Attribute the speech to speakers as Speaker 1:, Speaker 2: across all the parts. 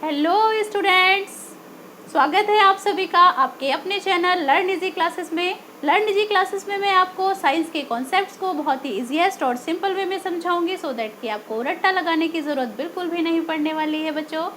Speaker 1: Hello students, स्वागत है आप सभी का आपके अपने चैनल लर्न इजी क्लासेस में। लर्न इजी क्लासेस में मैं आपको साइंस के कॉन्सेप्ट्स को बहुत ही इजीएस्ट और सिंपल वे में समझाऊंगी सो दैट कि आपको रट्टा लगाने की ज़रूरत बिल्कुल भी नहीं पड़ने वाली है बच्चों।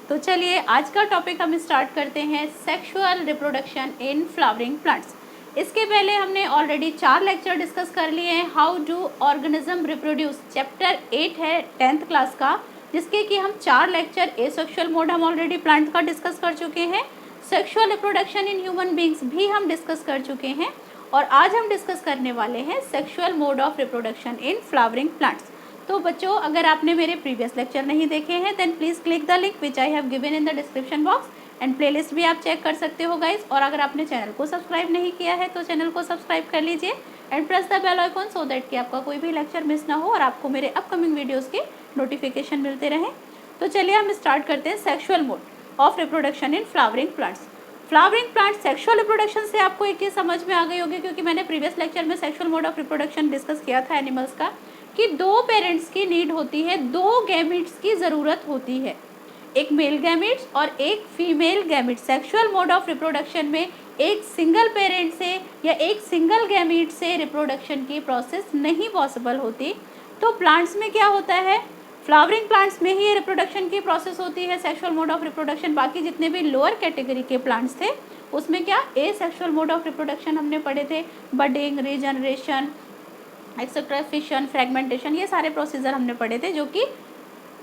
Speaker 1: तो चलिए आज का टॉपिक हम स्टार्ट करते हैं, sexual reproduction in flowering plants. इसके पहले हमने ऑलरेडी 4 लेक्चर डिस्कस कर लिए हैं। How do organism reproduce chapter 8 है 10th क्लास का, जिसके कि हम 4 लेक्चर एसेक्सुअल मोड हम ऑलरेडी प्लांट का डिस्कस कर चुके हैं। Sexual reproduction in human beings भी हम डिस्कस कर चुके हैं और आज हम डिस्कस करने वाले हैं sexual mode of reproduction in flowering plants. तो बच्चों, अगर आपने मेरे प्रीवियस लेक्चर नहीं देखे हैं then please click the link which I have given in the description box and playlist भी आप चेक कर सकते हो गाइस। और अगर आपने चैनल को सब्सक्राइब नहीं किया है तो चैनल को सब्सक्राइब कर लीजिए and press the bell icon so that कि आपका कोई भी लेक्चर मिस ना हो और आपको मेरे अपकमिंग वीडियोज़ के नोटिफिकेशन मिलते रहें। तो चलिए हम स्टार्ट करते हैं sexual mode of reproduction in flowering plants. Flowering plants sexual reproduction से आपको एक चीज़ समझ में आ गई होगी, क्योंकि मैंने प्रीवियस लेक्चर में sexual mode of reproduction discuss किया था एनिमल्स का, कि 2 पेरेंट्स की नीड होती है, 2 गैमेट्स की ज़रूरत होती है, एक मेल गैमेट्स और एक female gametes. Sexual mode of reproduction में एक सिंगल पेरेंट से या एक सिंगल गैमेट से रिप्रोडक्शन की प्रोसेस नहीं पॉसिबल होती। तो प्लांट्स में क्या होता है, फ्लावरिंग प्लांट्स में ही रिप्रोडक्शन की प्रोसेस होती है, सेक्सुअल मोड ऑफ रिप्रोडक्शन। बाकी जितने भी लोअर कैटेगरी के प्लांट्स थे उसमें क्या ए सेक्सुअल मोड ऑफ रिप्रोडक्शन हमने पढ़े थे, budding, regeneration, etcetera, fission, fragmentation, ये सारे प्रोसीजर हमने पढ़े थे जो कि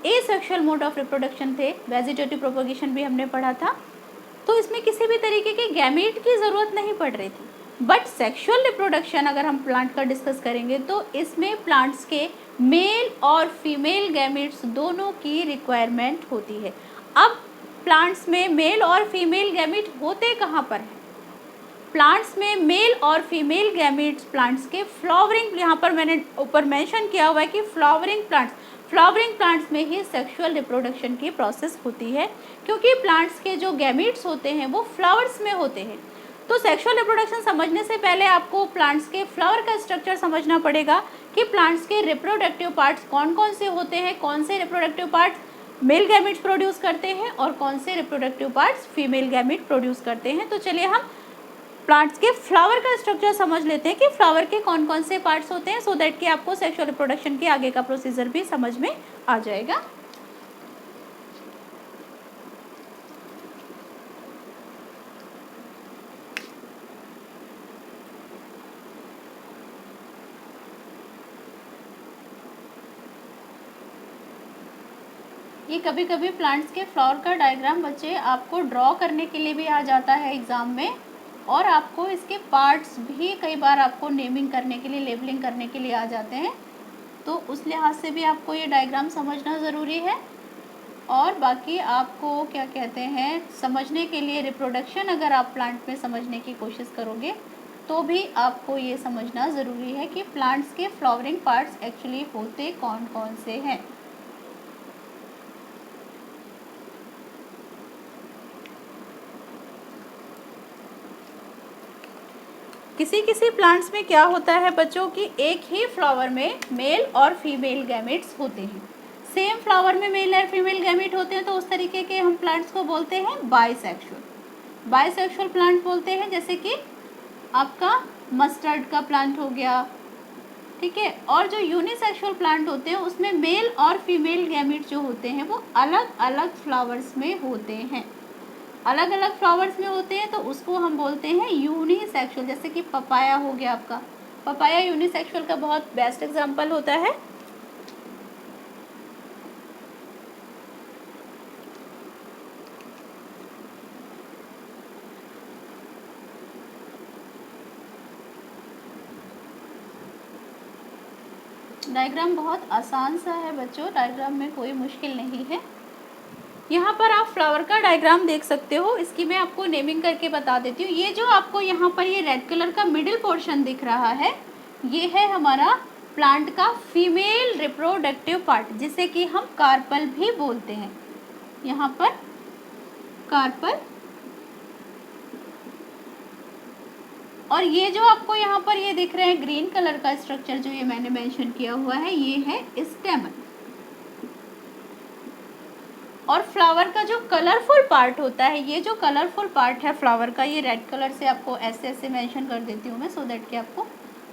Speaker 1: ए सेक्सुअल मोड ऑफ रिप्रोडक्शन थे। वेजिटेटिव प्रोपोगेशन भी हमने पढ़ा था। तो इसमें किसी भी तरीके के गैमेट की ज़रूरत नहीं पड़ रही थी। बट सेक्सुअल रिप्रोडक्शन अगर हम प्लांट का डिस्कस करेंगे तो इसमें प्लांट्स के मेल और फीमेल गैमेट्स दोनों की रिक्वायरमेंट होती है। अब प्लांट्स में मेल और फीमेल गैमेट होते कहाँ पर हैं? प्लांट्स में मेल और फीमेल गैमेट्स प्लांट्स के फ्लावरिंग, यहाँ पर मैंने ऊपर मेंशन किया हुआ है कि फ्लावरिंग प्लांट्स में ही सेक्सुअल रिप्रोडक्शन की प्रोसेस होती है, क्योंकि प्लांट्स के जो गैमेट्स होते हैं वो फ्लावर्स में होते हैं। तो सेक्सुअल रिप्रोडक्शन समझने से पहले आपको प्लांट्स के फ्लावर का स्ट्रक्चर समझना पड़ेगा कि प्लांट्स के रिप्रोडक्टिव पार्ट्स कौन कौन से होते हैं, कौन से reproductive parts male gametes produce करते हैं और कौन से reproductive parts female gamete produce करते हैं। तो चलिए हम प्लांट्स के फ्लावर का स्ट्रक्चर समझ लेते हैं कि फ्लावर के कौन कौन से पार्ट्स होते हैं, सो दैट कि आपको सेक्सुअल रिप्रोडक्शन के आगे का प्रोसीजर भी समझ में आ जाएगा। ये कभी कभी प्लांट्स के फ्लावर का डायग्राम बच्चे आपको ड्रॉ करने के लिए भी आ जाता है एग्ज़ाम में, और आपको इसके पार्ट्स भी कई बार आपको नेमिंग करने के लिए, लेबलिंग करने के लिए आ जाते हैं। तो उस लिहाज से भी आपको ये डायग्राम समझना ज़रूरी है। और बाकी आपको क्या कहते हैं, समझने के लिए रिप्रोडक्शन अगर आप प्लांट में समझने की कोशिश करोगे तो भी आपको ये समझना ज़रूरी है कि प्लांट्स के फ्लावरिंग पार्ट्स एक्चुअली होते कौन कौन से हैं। किसी किसी प्लांट्स में क्या होता है बच्चों की एक ही फ्लावर में मेल और फीमेल गैमेट्स होते हैं। सेम फ्लावर में मेल और फीमेल गैमेट होते हैं, तो उस तरीके के हम प्लांट्स को बोलते हैं बाइसेक्सुअल प्लांट बोलते हैं। जैसे कि आपका मस्टर्ड का प्लांट हो गया, ठीक है। और जो यूनिसेक्सुअल प्लांट होते हैं उसमें मेल और फीमेल गैमेट जो होते हैं वो अलग अलग फ्लावर्स में होते हैं, अलग अलग फ्लावर्स में होते हैं, तो उसको हम बोलते हैं यूनिसेक्सुअल। जैसे कि पपाया हो गया आपका, पपाया यूनिसेक्सुअल का बहुत बेस्ट एग्जांपल होता है। डायग्राम बहुत आसान सा है बच्चों, डायग्राम में कोई मुश्किल नहीं है। यहाँ पर आप फ्लावर का डायग्राम देख सकते हो, इसकी मैं आपको नेमिंग करके बता देती हूँ। ये जो आपको यहाँ पर ये रेड कलर का मिडिल पोर्शन दिख रहा है, ये है हमारा प्लांट का फीमेल रिप्रोडक्टिव पार्ट, जिसे कि हम कार्पल भी बोलते हैं। यहाँ पर कार्पल, और ये जो आपको यहाँ पर ये दिख रहे हैं ग्रीन कलर का स्ट्रक्चर जो ये मैंने मेंशन किया हुआ है, ये है स्टेमन। और फ्लावर का जो कलरफुल पार्ट होता है, ये जो कलरफुल पार्ट है फ्लावर का, ये रेड कलर से आपको ऐसे ऐसे मेंशन कर देती हूँ मैं, सो दैट कि आपको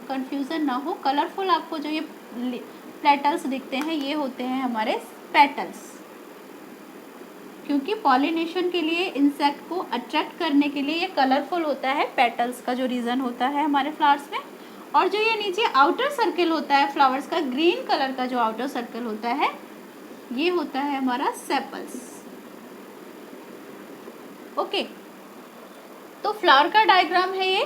Speaker 1: कंफ्यूजन ना हो। कलरफुल आपको जो ये पेटल्स दिखते हैं ये होते हैं हमारे पेटल्स, क्योंकि पॉलिनेशन के लिए इंसेक्ट को अट्रैक्ट करने के लिए ये कलरफुल होता है, पेटल्स का जो रीज़न होता है हमारे फ्लावर्स में। और जो ये नीचे आउटर सर्कल होता है फ्लावर्स का, ग्रीन कलर का जो आउटर सर्कल होता है, ये होता है हमारा सेपल्स। ओके, तो फ्लावर का डायग्राम है ये।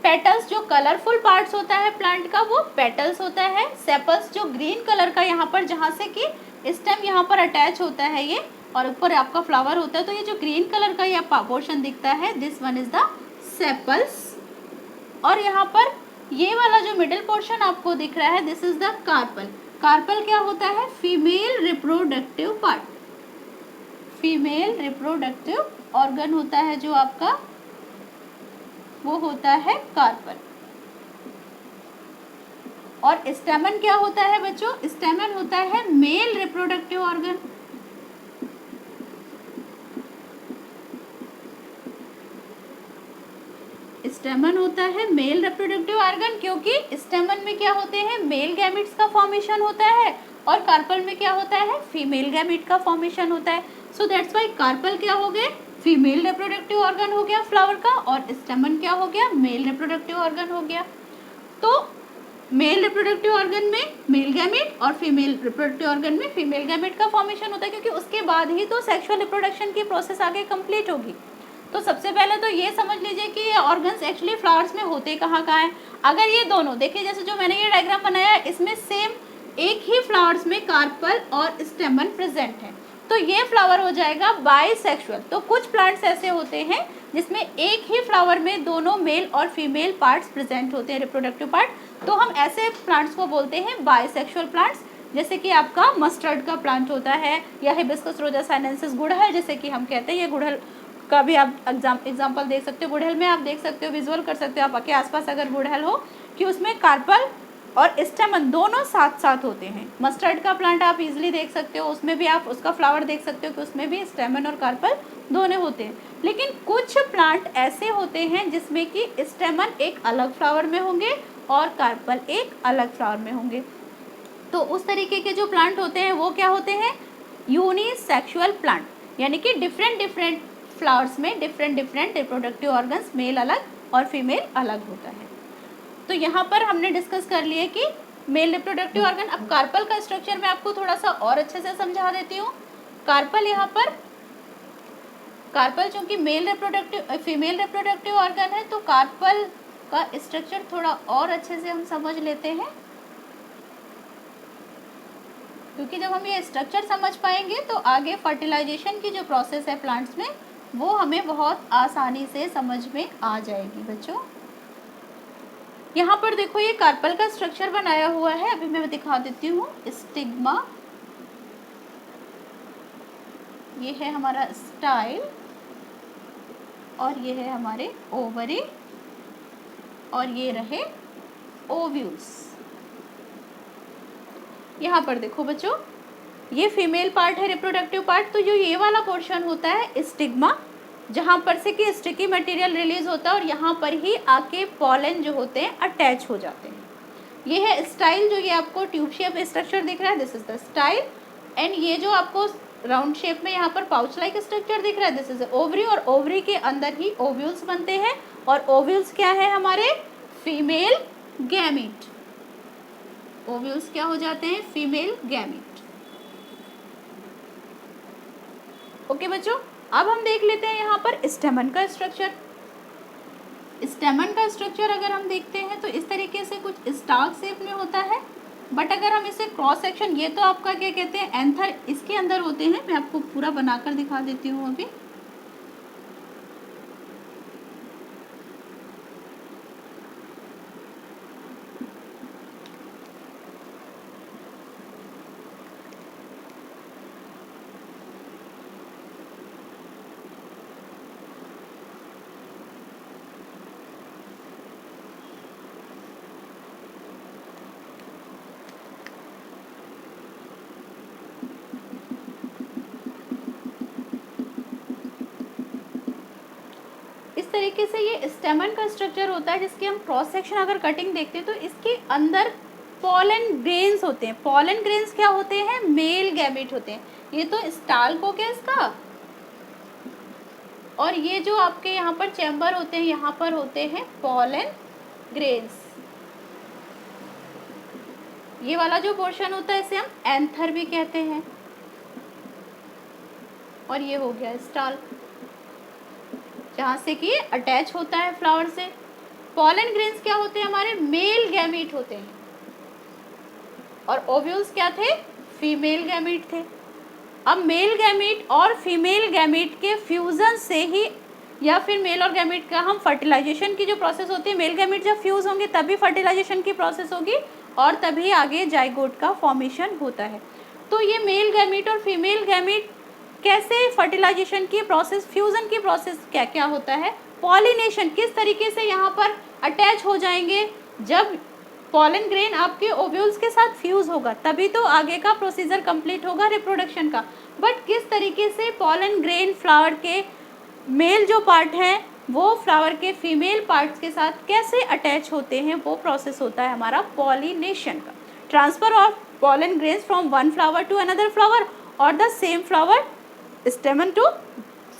Speaker 1: पेटल्स जो कलरफुल पार्ट्स होता है प्लांट का वो पेटल्स होता है। सेपल्स जो ग्रीन कलर का यहाँ पर जहाँ से कि स्टेम यहाँ पर अटैच होता है ये, और ऊपर आपका फ्लावर होता है, तो ये जो ग्रीन कलर का ये पोर्शन दिखता है, this one is the sepals. और यहाँ पर ये वाला जो मिडिल पोर्शन आपको दिख रहा है, this is the carpel. Carpel क्या होता है? Female reproductive part, female reproductive organ होता है जो आपका, वो होता है कार्पल। और स्टेमन क्या होता है बच्चों? स्टेमन होता है मेल रिप्रोडक्टिव ऑर्गन। स्टेमन होता है मेल रिप्रोडक्टिव ऑर्गन, क्योंकि स्टेमन में क्या होते हैं? मेल गैमेट्स का फॉर्मेशन होता है, और कार्पल में क्या होता है? फीमेल गैमेट का फॉर्मेशन होता है। सो दैट्स वाई कार्पल क्या हो गए? फीमेल रिप्रोडक्टिव ऑर्गन हो गया फ्लावर का, और स्टेमन क्या हो गया? मेल रिप्रोडक्टिव ऑर्गन हो गया। तो मेल रिप्रोडक्टिव ऑर्गन में मेल गैमेट और फीमेल रिप्रोडक्टिव ऑर्गन में फीमेल गैमेट का फॉर्मेशन होता है, क्योंकि उसके बाद ही तो सेक्सुअल रिप्रोडक्शन की प्रोसेस आगे कंप्लीट होगी। तो सबसे पहले तो ये समझ लीजिए कि ये ऑर्गन्स एक्चुअली फ्लावर्स में होते कहाँ हैं। अगर ये दोनों देखिए, जैसे जो मैंने ये डायग्राम बनाया है, इसमें सेम एक ही फ्लावर्स में कार्पल और स्टेमन प्रेजेंट है, तो ये फ्लावर हो जाएगा बाइसेक्सुअल। तो कुछ प्लांट्स ऐसे होते हैं जिसमें एक ही फ्लावर में दोनों मेल और फीमेल पार्ट्स प्रेजेंट होते हैं, रिप्रोडक्टिव पार्ट, तो हम ऐसे प्लांट्स को बोलते हैं बाइसेक्सुअल प्लांट्स। जैसे कि आपका मस्टर्ड का प्लांट होता है, या हिबिस्कस रोजा साइनेंसिस, गुड़हल जैसे कि हम कहते हैं, ये गुड़हल का भी आप एग्जाम्पल देख सकते हो। गुड़हल में आप देख सकते हो, विजुअल कर सकते हो आप आपके आसपास अगर गुड़हल हो, कि उसमें कार्पल और स्टेमन दोनों साथ साथ होते हैं। मस्टर्ड का प्लांट आप इजीली देख सकते हो, उसमें भी आप उसका फ्लावर देख सकते हो कि उसमें भी स्टेमन और कार्पल दोनों होते हैं। लेकिन कुछ प्लांट ऐसे होते हैं जिसमें कि स्टेमन एक अलग फ्लावर में होंगे और कार्पल एक अलग फ्लावर में होंगे। तो उस तरीके के जो प्लांट होते हैं वो क्या होते हैं? यूनिसेक्सुअल प्लांट, यानी कि डिफरेंट फ्लावर्स में डिफरेंट रिप्रोडक्टिव ऑर्गन्स, मेल अलग और फीमेल अलग होता है। तो यहाँ पर हमने डिस्कस कर लिए कि मेल रिप्रोडक्टिव ऑर्गन। अब कार्पल का स्ट्रक्चर मैं आपको थोड़ा सा और अच्छे से समझा देती हूँ। कार्पल, यहाँ पर कार्पल चूंकि फीमेल रिप्रोडक्टिव ऑर्गन है, तो कार्पल का स्ट्रक्चर थोड़ा और अच्छे से हम समझ लेते हैं, क्योंकि जब हम ये स्ट्रक्चर समझ पाएंगे तो आगे फर्टिलाइजेशन की जो प्रोसेस है प्लांट्स में, वो हमें बहुत आसानी से समझ में आ जाएगी बच्चों। यहाँ पर देखो ये कार्पल का स्ट्रक्चर बनाया हुआ है, अभी मैं दिखा देती हूँ। स्टिग्मा, ये है हमारा स्टाइल, और ये है हमारे ओवरी, और ये रहे ओव्यूल्स। यहाँ पर देखो बच्चों, ये फीमेल पार्ट है, रिप्रोडक्टिव पार्ट। तो जो ये वाला पोर्शन होता है स्टिग्मा, जहाँ पर से कि स्टिकी मटेरियल रिलीज होता है, और यहाँ पर ही आके पॉलन जो होते हैं अटैच हो जाते हैं। ये है स्टाइल, जो ये आपको ट्यूब शेप स्ट्रक्चर दिख रहा है, this is the style. And ये जो आपको राउंड शेप में यहाँ पर पाउच लाइक स्ट्रक्चर दिख रहा है, दिस इज ओवरी, और ओवरी के अंदर ही ओव्यूल्स बनते हैं। और ओव्यूल्स क्या है? हमारे फीमेल गैमीट। ओव्यूल्स क्या हो जाते हैं? Female gamete. ओके बच्चों, अब हम देख लेते हैं यहाँ पर स्टेमन का स्ट्रक्चर। स्टेमन का स्ट्रक्चर अगर हम देखते हैं तो इस तरीके से कुछ स्टार शेप में होता है, बट अगर हम इसे क्रॉस सेक्शन, ये तो आपका क्या कहते हैं एंथर, इसके अंदर होते हैं। मैं आपको पूरा बनाकर दिखा देती हूँ अभी। इस तरीके से ये स्टेमन का स्ट्रक्चर होता है, जिसकी हम क्रॉस सेक्शन अगर कटिंग देखते हैं तो इसके अंदर पॉलन ग्रेन्स होते हैं। पॉलन ग्रेन्स क्या होते हैं? मेल गैमेट होते हैं। ये तो स्टाल्क हो गया इसका, और ये जो आपके यहाँ पर चैम्बर होते हैं, यहाँ पर होते हैं पॉलन ग्रेन्स। ये वाला जो पोर्शन होता है इसे हम एंथर भी कहते हैं। और ये हो गया स्टाल्क, जहाँ से कि अटैच होता है फ्लावर से। पॉलन ग्रेन्स क्या होते हैं? हमारे मेल गैमीट होते हैं, और ओव्यूल्स क्या थे? फीमेल गैमीट थे। अब मेल गैमीट और फीमेल गैमीट के फ्यूजन से ही, या फिर मेल और गैमीट का हम फर्टिलाइजेशन की जो प्रोसेस होती है, मेल गैमीट जब फ्यूज होंगे तभी फर्टिलाइजेशन की प्रोसेस होगी और तभी आगे जाइगोट का फॉर्मेशन होता है। तो ये मेल गैमीट और फीमेल गैमीट कैसे फर्टिलाइजेशन की प्रोसेस, फ्यूजन की प्रोसेस क्या क्या होता है, पॉलिनेशन किस तरीके से यहाँ पर अटैच हो जाएंगे, जब पॉलन ग्रेन आपके ओव्यूल्स के साथ फ्यूज होगा तभी तो आगे का प्रोसीजर कंप्लीट होगा रिप्रोडक्शन का। बट किस तरीके से पॉलन ग्रेन फ्लावर के मेल जो पार्ट हैं वो फ्लावर के फीमेल पार्ट्स के साथ कैसे अटैच होते हैं, वो प्रोसेस होता है हमारा पॉलिनेशन का। Transfer of pollen grains from one flower to another flower और the same flower stamen to,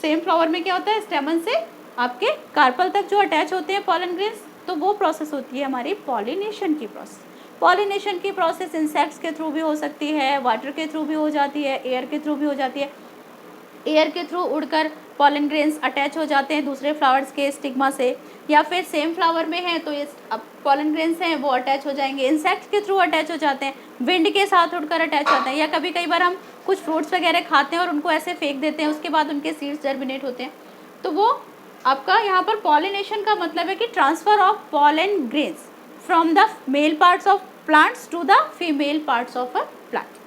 Speaker 1: same flower में क्या होता है, स्टेमन से आपके कार्पल तक जो अटैच होते हैं पॉलन ग्रेन्स, तो वो प्रोसेस होती है हमारी पॉलिनेशन की प्रोसेस। पॉलिनेशन की प्रोसेस इंसेक्ट्स के थ्रू भी हो सकती है, वाटर के थ्रू भी हो जाती है, एयर के थ्रू भी हो जाती है। एयर के थ्रू उड़कर पॉलन ग्रेन्स अटैच हो जाते हैं दूसरे फ्लावर्स के स्टिग्मा से, या फिर सेम फ्लावर में है तो ये पॉलन ग्रेन्स हैं वो अटैच हो जाएंगे, इंसेक्ट्स के थ्रू अटैच हो जाते हैं, विंड के साथ उड़कर अटैच होते हैं, या कई बार हम कुछ फ्रूट्स वगैरह खाते हैं और उनको ऐसे फेंक देते हैं, उसके बाद उनके सीड्स जर्मिनेट होते हैं। तो वो आपका यहाँ पर पॉलिनेशन का मतलब है कि transfer of pollen grains from the male parts of plants to the female parts of a plant.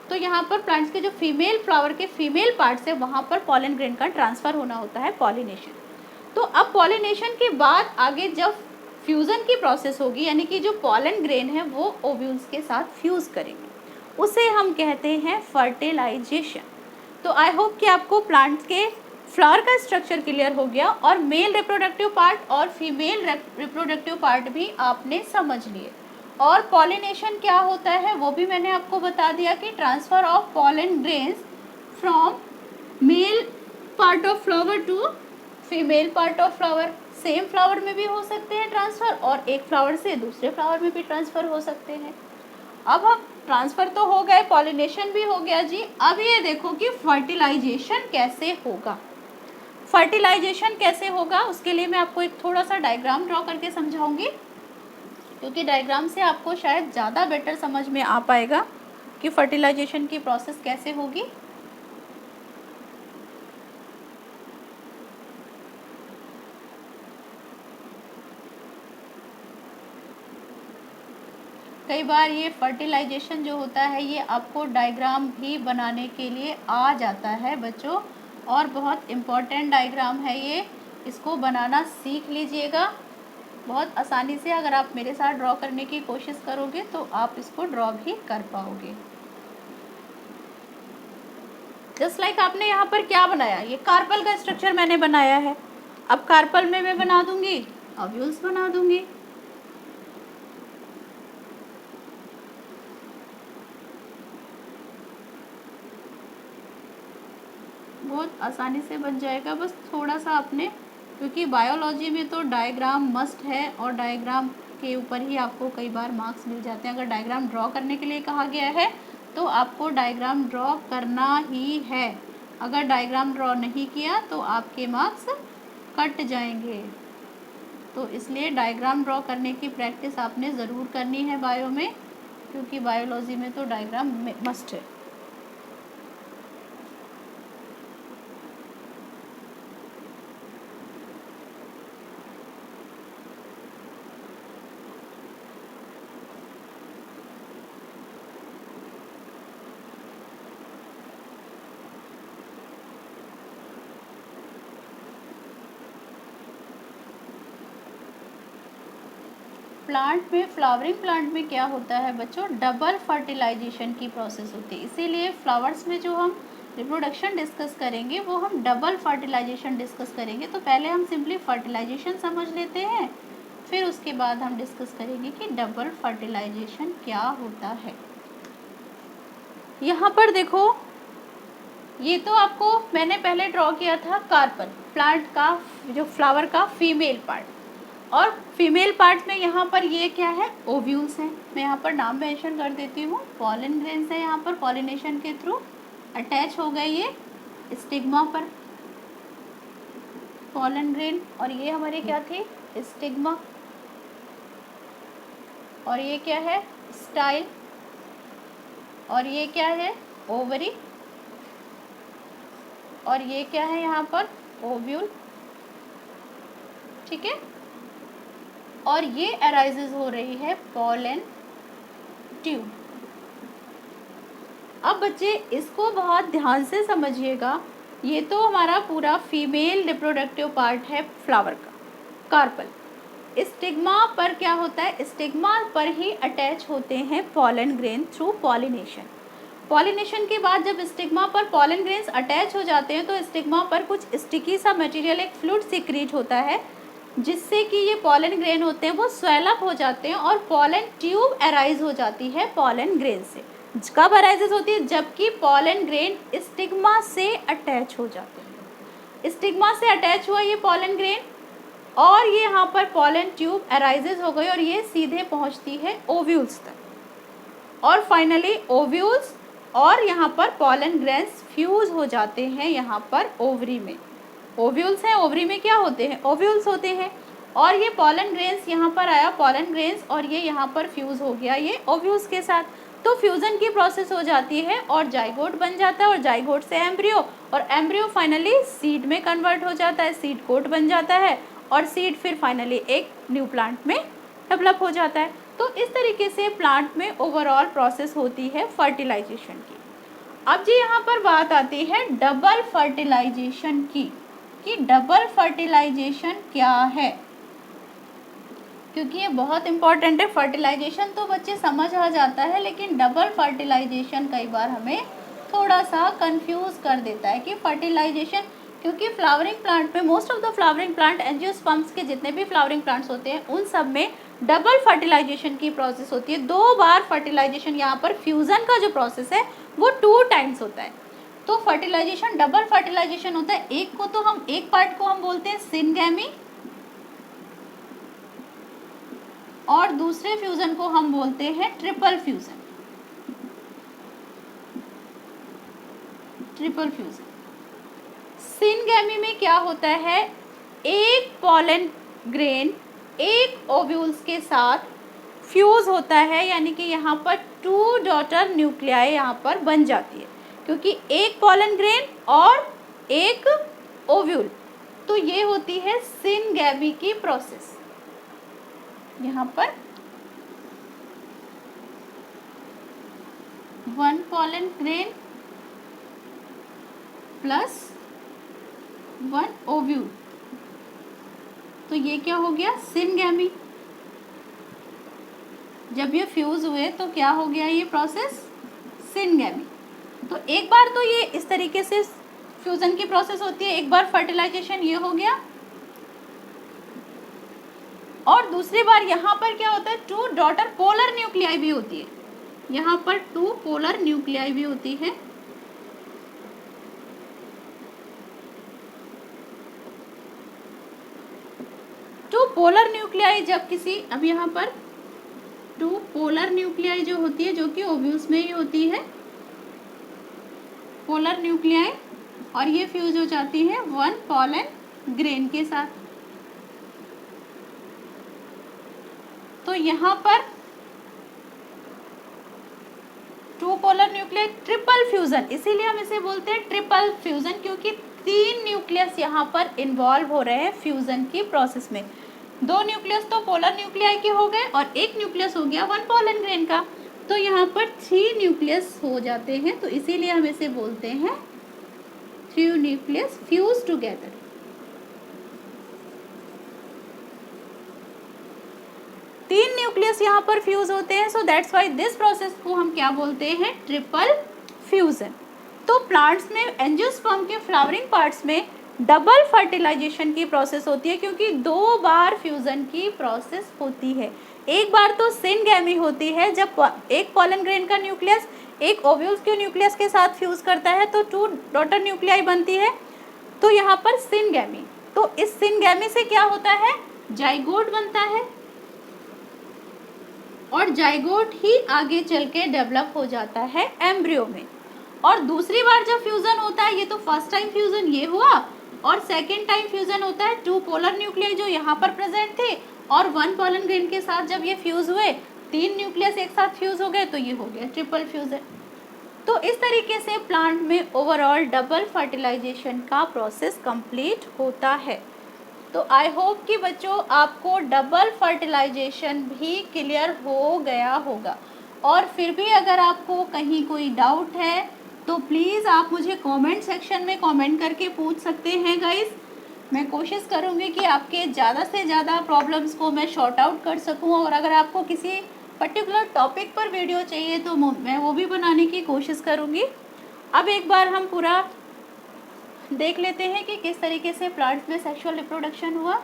Speaker 1: तो यहाँ पर प्लांट्स के जो फीमेल फ्लावर के फीमेल पार्ट्स है वहाँ पर पॉलन ग्रेन का ट्रांसफर होना होता है, पॉलिनेशन। तो अब पॉलिनेशन के बाद आगे जब फ्यूज़न की प्रोसेस होगी, यानी कि जो पॉलन ग्रेन है वो ओव्यूल्स के साथ फ्यूज़ करेंगे, उसे हम कहते हैं फर्टिलाइजेशन। तो आई होप कि आपको प्लांट्स के फ्लावर का स्ट्रक्चर क्लियर हो गया और मेल रिप्रोडक्टिव पार्ट और फीमेल रिप्रोडक्टिव पार्ट भी आपने समझ लिए। और पॉलिनेशन क्या होता है वो भी मैंने आपको बता दिया कि transfer of pollen grains from male part of flower to female part of flower. Same flower में भी हो सकते हैं ट्रांसफ़र, और एक फ्लावर से दूसरे फ्लावर में भी ट्रांसफ़र हो सकते हैं। अब हम ट्रांसफ़र तो हो गए, पॉलिनेशन भी हो गया जी। अब ये देखो कि फर्टिलाइजेशन कैसे होगा। फर्टिलाइजेशन कैसे होगा उसके लिए मैं आपको एक थोड़ा सा डायग्राम ड्रॉ करके समझाऊंगी, क्योंकि डायग्राम से आपको शायद ज़्यादा बेटर समझ में आ पाएगा कि फर्टिलाइजेशन की प्रोसेस कैसे होगी। कई बार ये फर्टिलाइजेशन जो होता है ये आपको डायग्राम भी बनाने के लिए आ जाता है बच्चों, और बहुत इम्पॉर्टेंट डायग्राम है ये, इसको बनाना सीख लीजिएगा बहुत आसानी से। अगर आप मेरे साथ ड्रॉ करने की कोशिश करोगे तो आप इसको ड्रॉ भी कर पाओगे। जस्ट लाइक आपने यहाँ पर क्या बनाया, ये कार्पल का स्ट्रक्चर मैंने बनाया है। अब कार्पल में मैं बना दूंगी ओव्यूल्स बना दूंगी। बहुत आसानी से बन जाएगा, बस थोड़ा सा आपने, क्योंकि बायोलॉजी में तो डायग्राम मस्ट है और डायग्राम के ऊपर ही आपको कई बार मार्क्स मिल जाते हैं। अगर डायग्राम ड्रॉ करने के लिए कहा गया है तो आपको डायग्राम ड्रॉ करना ही है। अगर डायग्राम ड्रॉ नहीं किया तो आपके मार्क्स कट जाएंगे। तो इसलिए डायग्राम ड्रॉ करने की प्रैक्टिस आपने ज़रूर करनी है बायो में, क्योंकि बायोलॉजी में तो डायग्राम मस्ट है। प्लांट में, फ्लावरिंग प्लांट में क्या होता है बच्चों, डबल फर्टिलाइजेशन की प्रोसेस होती है। इसीलिए फ्लावर्स में जो हम रिप्रोडक्शन डिस्कस करेंगे वो हम डबल फर्टिलाइजेशन डिस्कस करेंगे। तो पहले हम सिंपली फर्टिलाइजेशन समझ लेते हैं, फिर उसके बाद हम डिस्कस करेंगे कि डबल फर्टिलाइजेशन क्या होता है। यहाँ पर देखो, ये तो आपको मैंने पहले ड्रॉ किया था कार्पल, प्लांट का जो फ्लावर का फीमेल पार्ट, और फीमेल पार्ट में यहाँ पर ये क्या है, ओव्यूल्स हैं। मैं यहाँ पर नाम मेंशन कर देती हूँ, पॉलन ग्रेन्स है, यहाँ पर पॉलिनेशन के थ्रू अटैच हो गए ये स्टिग्मा पर, पॉलन ग्रेन, और ये हमारे क्या थे, स्टिग्मा, और ये क्या है, स्टाइल, और ये क्या है, ओवरी, और ये क्या है यहाँ पर, ओव्यूल, ठीक है। और ये अराइजेस हो रही है पॉलन ट्यूब। अब बच्चे इसको बहुत ध्यान से समझिएगा, ये तो हमारा पूरा फीमेल रिप्रोडक्टिव पार्ट है फ्लावर का, कार्पल। स्टिग्मा पर क्या होता है, स्टिग्मा पर ही अटैच होते हैं pollen grain through pollination. Pollination के बाद जब स्टिग्मा पर पॉलन ग्रेन्स अटैच हो जाते हैं तो स्टिग्मा पर कुछ स्टिकी सा मटेरियल, एक फ्लूइड सीक्रेट होता है, जिससे कि ये पॉलन ग्रेन होते हैं वो स्वेल अप हो जाते हैं और पॉलन ट्यूब अराइज हो जाती है पॉलन ग्रेन से। कब अराइजेस होती है, जबकि पॉलन ग्रेन स्टिग्मा से अटैच हो जाते हैं। स्टिग्मा से अटैच हुआ ये पॉलन ग्रेन, और ये यहाँ पर पॉलन ट्यूब अराइजेस हो गई, और ये सीधे पहुँचती है ओव्यूल्स तक, और फाइनली ओव्यूल्स और यहाँ पर पॉलन ग्रेन्स फ्यूज हो जाते हैं यहाँ पर ओवरी में। ओव्यूल्स हैं, ओवरी में क्या होते हैं, ओव्यूल्स होते हैं, और ये पॉलन ग्रेन्स यहाँ पर आया, पॉलन ग्रेन्स, और ये यहाँ पर फ्यूज हो गया ये ओव्यूल्स के साथ। तो फ्यूजन की प्रोसेस हो जाती है और जाइगोट बन जाता है, और जाइगोट से एम्ब्रियो, और एम्ब्रियो फाइनली सीड में कन्वर्ट हो जाता है, सीड कोट बन जाता है, और सीड फिर फाइनली एक न्यू प्लांट में डेवलप हो जाता है। तो इस तरीके से प्लांट में ओवरऑल प्रोसेस होती है फर्टिलाइजेशन की। अब जी यहाँ पर बात आती है डबल फर्टिलाइजेशन की, कि डबल फर्टिलाइजेशन क्या है, क्योंकि ये बहुत इंपॉर्टेंट है। फर्टिलाइजेशन तो बच्चे समझ आ जाता है, लेकिन डबल फर्टिलाइजेशन कई बार हमें थोड़ा सा कंफ्यूज कर देता है कि फर्टिलाइजेशन, क्योंकि फ्लावरिंग प्लांट में most of the flowering plant, angiosperms के जितने भी फ्लावरिंग प्लांट्स होते हैं उन सब में डबल फर्टिलाइजेशन की प्रोसेस होती है। 2 बार फर्टिलाइजेशन, यहाँ पर फ्यूजन का जो प्रोसेस है वो 2 टाइम्स होता है। तो फर्टिलाइजेशन, डबल फर्टिलाइजेशन होता है। एक को तो हम, एक पार्ट को हम बोलते हैं सिनगैमी, और दूसरे फ्यूजन को हम बोलते हैं triple fusion. Triple fusion syngamy में क्या होता है, एक पॉलन ग्रेन एक ओव्यूल्स के साथ फ्यूज होता है, यानी कि यहाँ पर 2 डॉटर न्यूक्लियाई यहाँ पर बन जाती है, क्योंकि एक पॉलन ग्रेन और एक ओव्यूल। तो ये होती है सिनगैमी की प्रोसेस। यहाँ पर 1 पॉलन ग्रेन प्लस 1 ओव्यूल, तो ये क्या हो गया, सिनगैमी। जब ये फ्यूज हुए तो क्या हो गया ये प्रोसेस, सिनगैमी। तो एक बार तो ये इस तरीके से फ्यूजन की प्रोसेस होती है, एक बार फर्टिलाइजेशन ये हो गया, और दूसरी बार यहाँ पर क्या होता है, 2 डॉटर पोलर न्यूक्लियाई भी होती है, यहाँ पर 2 पोलर न्यूक्लियाई भी होती है। पोलर न्यूक्लियाई जब किसी, अब यहाँ पर 2 पोलर न्यूक्लियाई जो होती है, जो कि ओव्यूल्स में ही होती है, पोलर न्यूक्लियाई, और ये फ्यूज हो जाती है 1 पॉलन ग्रेन के साथ। तो यहाँ पर 2 पोलर न्यूक्लियाई, ट्रिपल फ्यूजन, इसीलिए हम इसे बोलते हैं ट्रिपल फ्यूजन, क्योंकि 3 न्यूक्लियस यहाँ पर इन्वॉल्व हो रहे हैं फ्यूजन की प्रोसेस में। 2 न्यूक्लियस तो पोलर न्यूक्लियाई के हो गए, और एक न्यूक्लियस हो गया 1 पॉलन ग्रेन का, तो यहाँ पर 3 न्यूक्लियस हो जाते हैं। तो इसीलिए हम इसे बोलते हैं 3 न्यूक्लियस फ्यूज टुगेदर। तीन न्यूक्लियस यहाँ पर फ्यूज होते हैं, so that's why this process को हम क्या बोलते हैं, ट्रिपल फ्यूजन। तो प्लांट्स में एंजियोस्पर्म के फ्लावरिंग पार्ट्स में डबल फर्टिलाइजेशन की प्रोसेस होती है, क्योंकि 2 बार फ्यूजन की प्रोसेस होती है। एक बार तो सिनगैमी होती है, जब एक पॉलन ग्रेन का न्यूक्लियस एक ओव्यूल्स के न्यूक्लियस के साथ फ्यूज करता है तो 2 डॉटर न्यूक्लियाई बनती है, तो यहाँ पर सिनगैमी। तो इस सिनगैमी से क्या होता है, जाइगोट बनता है, और जाइगोट ही आगे चल के डेवलप हो जाता है एम्ब्रियो में। और दूसरी बार जब फ्यूजन होता है, ये तो फर्स्ट टाइम फ्यूजन ये हुआ, और सेकेंड टाइम फ्यूजन होता है 2 पोलर न्यूक्लियाई जो यहाँ पर प्रेजेंट थे और 1 पॉलन ग्रेन के साथ जब ये फ्यूज हुए, 3 न्यूक्लियस एक साथ फ्यूज हो गए, तो ये हो गया ट्रिपल फ्यूजन। तो इस तरीके से प्लांट में ओवरऑल डबल फर्टिलाइजेशन का प्रोसेस कंप्लीट होता है। तो आई होप कि बच्चों आपको डबल फर्टिलाइजेशन भी क्लियर हो गया होगा, और फिर भी अगर आपको कहीं कोई डाउट है तो प्लीज़ आप मुझे कमेंट सेक्शन में कमेंट करके पूछ सकते हैं गाइस। मैं कोशिश करूँगी कि आपके ज़्यादा से ज़्यादा प्रॉब्लम्स को मैं शॉर्ट आउट कर सकूँ, और अगर आपको किसी पर्टिकुलर टॉपिक पर वीडियो चाहिए तो मैं वो भी बनाने की कोशिश करूँगी। अब एक बार हम पूरा देख लेते हैं कि किस तरीके से प्लांट्स में सेक्सुअल रिप्रोडक्शन हुआ।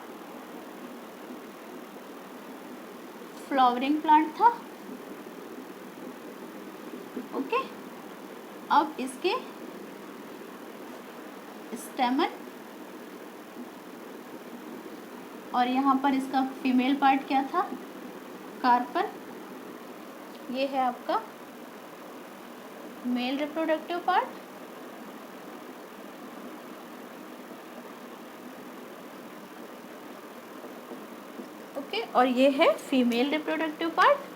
Speaker 1: फ्लावरिंग प्लांट था, ओके। अब इसके स्टेमन और यहाँ पर इसका फीमेल पार्ट क्या था, कार्पल। ये है आपका मेल रिप्रोडक्टिव पार्ट, ओके, और ये है फीमेल रिप्रोडक्टिव पार्ट।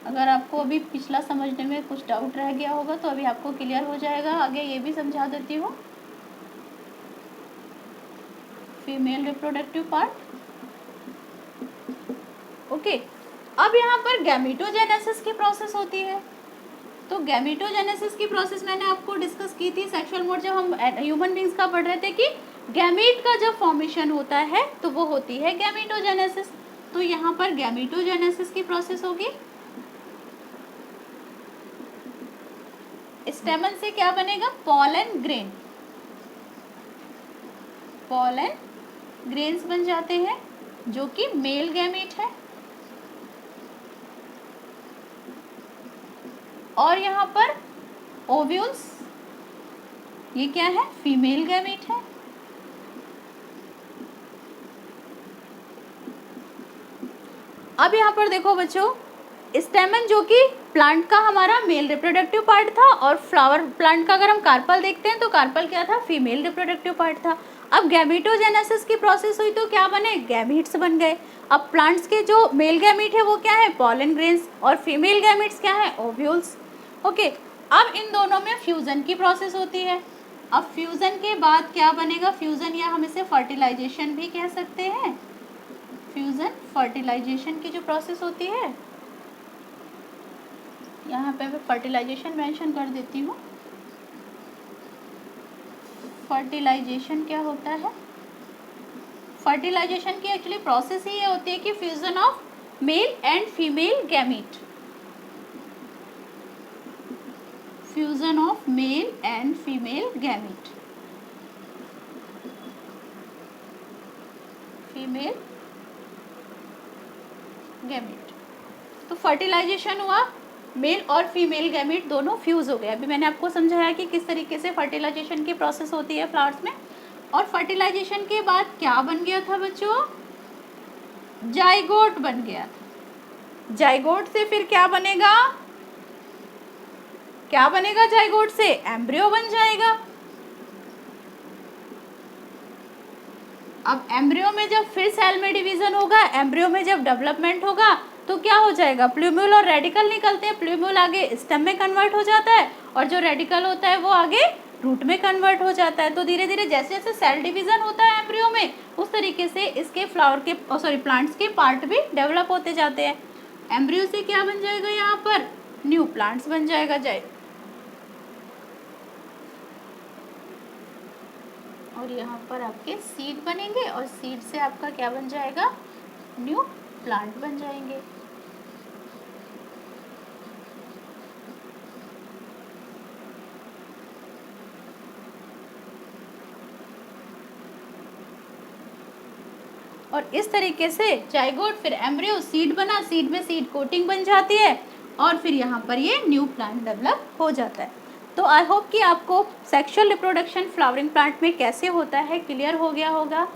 Speaker 1: अगर आपको अभी पिछला समझने में कुछ डाउट रह गया होगा तो अभी आपको क्लियर हो जाएगा। आगे ये भी समझा देती हूँ। Female reproductive part, okay. अब यहाँ पर गैमेटोजेनेसिस की प्रोसेस होती है। तो गैमेटोजेनेसिस की प्रोसेस मैंने आपको डिस्कस की थी सेक्सुअल मोड जब हम ह्यूमन बींग्स का पढ़ रहे थे कि गैमेट का जब फॉर्मेशन होता है तो वो होती है गैमेटोजेनेसिस। तो यहाँ पर गैमेटोजेनेसिस की प्रोसेस होगी। स्टेमन से क्या बनेगा, पॉलन ग्रेन, पॉलन ग्रेन्स बन जाते हैं जो कि मेल गैमेट है, और यहाँ पर ओव्यूल्स ये क्या है, फीमेल गैमेट है। अब यहाँ पर देखो बच्चों, स्टेमन जो कि प्लांट का हमारा मेल रिप्रोडक्टिव पार्ट था, और फ्लावर प्लांट का अगर हम कार्पल देखते हैं तो कार्पल क्या था, फीमेल रिप्रोडक्टिव पार्ट था। अब गैमेटोजेनेसिस की प्रोसेस हुई तो क्या बने, गैमीट्स बन गए। अब प्लांट्स के जो मेल गैमीट है वो क्या है, पॉलन ग्रेन्स, और फीमेल गैमीट्स क्या है, ओव्यूल्स, ओके। अब इन दोनों में फ्यूजन की प्रोसेस होती है। अब फ्यूजन के बाद क्या बनेगा, फ्यूजन या हम इसे फर्टिलाइजेशन भी कह सकते हैं। फ्यूजन फर्टिलाइजेशन की जो प्रोसेस होती है, यहाँ पे मैं फर्टिलाइजेशन मेंशन कर देती हूँ। फर्टिलाइजेशन क्या होता है, फर्टिलाइजेशन की एक्चुअली प्रोसेस ही ये होती है कि fusion of male and female gamete, fusion of male and female gamete, female gamete. तो फर्टिलाइजेशन हुआ, मेल और फीमेल गैमीट दोनों फ्यूज हो गए। अभी मैंने आपको समझाया कि किस तरीके से फर्टिलाइजेशन की प्रोसेस होती है फ्लावर्स में। और फर्टिलाइजेशन के बाद क्या बन गया था बच्चों, जाइगोट बन गया था। जाइगोट से फिर क्या बनेगा, क्या बनेगा, जाइगोट से एम्ब्रियो बन जाएगा। अब एम्ब्रियो में जब फिर सेल में डिवीजन होगा, एम्ब्रियो में जब डेवलपमेंट होगा तो क्या हो जाएगा, प्लूम्यूल और रेडिकल निकलते हैं। प्लूम्यूल आगे स्टेम में कन्वर्ट हो जाता है, और जो रेडिकल होता है वो आगे रूट में कन्वर्ट हो जाता है। तो धीरे धीरे जैसे जैसे सेल डिवीजन होता है एम्ब्रियो में, उस तरीके से इसके फ्लावर के प्लांट्स के पार्ट भी डेवलप होते जाते हैं। एम्ब्रियो से क्या बन जाएगा, यहाँ पर न्यू प्लांट्स बन जाएगा और यहाँ पर आपके सीड बनेंगे, और सीड से आपका क्या बन जाएगा, न्यू प्लांट बन जाएंगे। और इस तरीके से जाइगोट फिर एम्ब्रियो, सीड बना, सीड में सीड कोटिंग बन जाती है और फिर यहाँ पर ये न्यू प्लांट डेवलप हो जाता है। तो आई होप कि आपको सेक्सुअल रिप्रोडक्शन फ्लावरिंग प्लांट में कैसे होता है क्लियर हो गया होगा।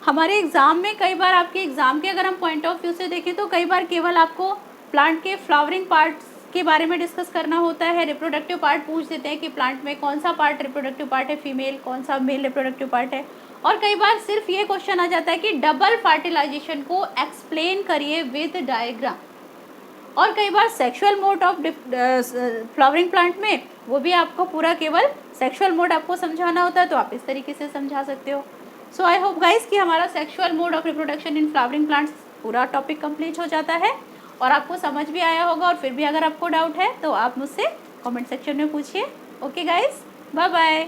Speaker 1: हमारे एग्ज़ाम में कई बार आपके एग्ज़ाम के अगर हम पॉइंट ऑफ व्यू से देखें तो कई बार केवल आपको प्लांट के फ्लावरिंग पार्ट्स के बारे में डिस्कस करना होता है। रिप्रोडक्टिव पार्ट पूछ देते हैं कि प्लांट में कौन सा पार्ट रिप्रोडक्टिव पार्ट है फीमेल, कौन सा मेल रिप्रोडक्टिव पार्ट है। और कई बार सिर्फ ये क्वेश्चन आ जाता है कि डबल फर्टिलाइजेशन को एक्सप्लेन करिए विद डायग्राम। और कई बार sexual mode of flowering plant में वो भी आपको पूरा केवल सेक्सुअल मोड आपको समझाना होता है, तो आप इस तरीके से समझा सकते हो। सो आई होप गाइस कि हमारा sexual mode of reproduction in flowering plants पूरा टॉपिक कंप्लीट हो जाता है और आपको समझ भी आया होगा। और फिर भी अगर आपको डाउट है तो आप मुझसे कमेंट सेक्शन में पूछिए। Okay guys, bye bye.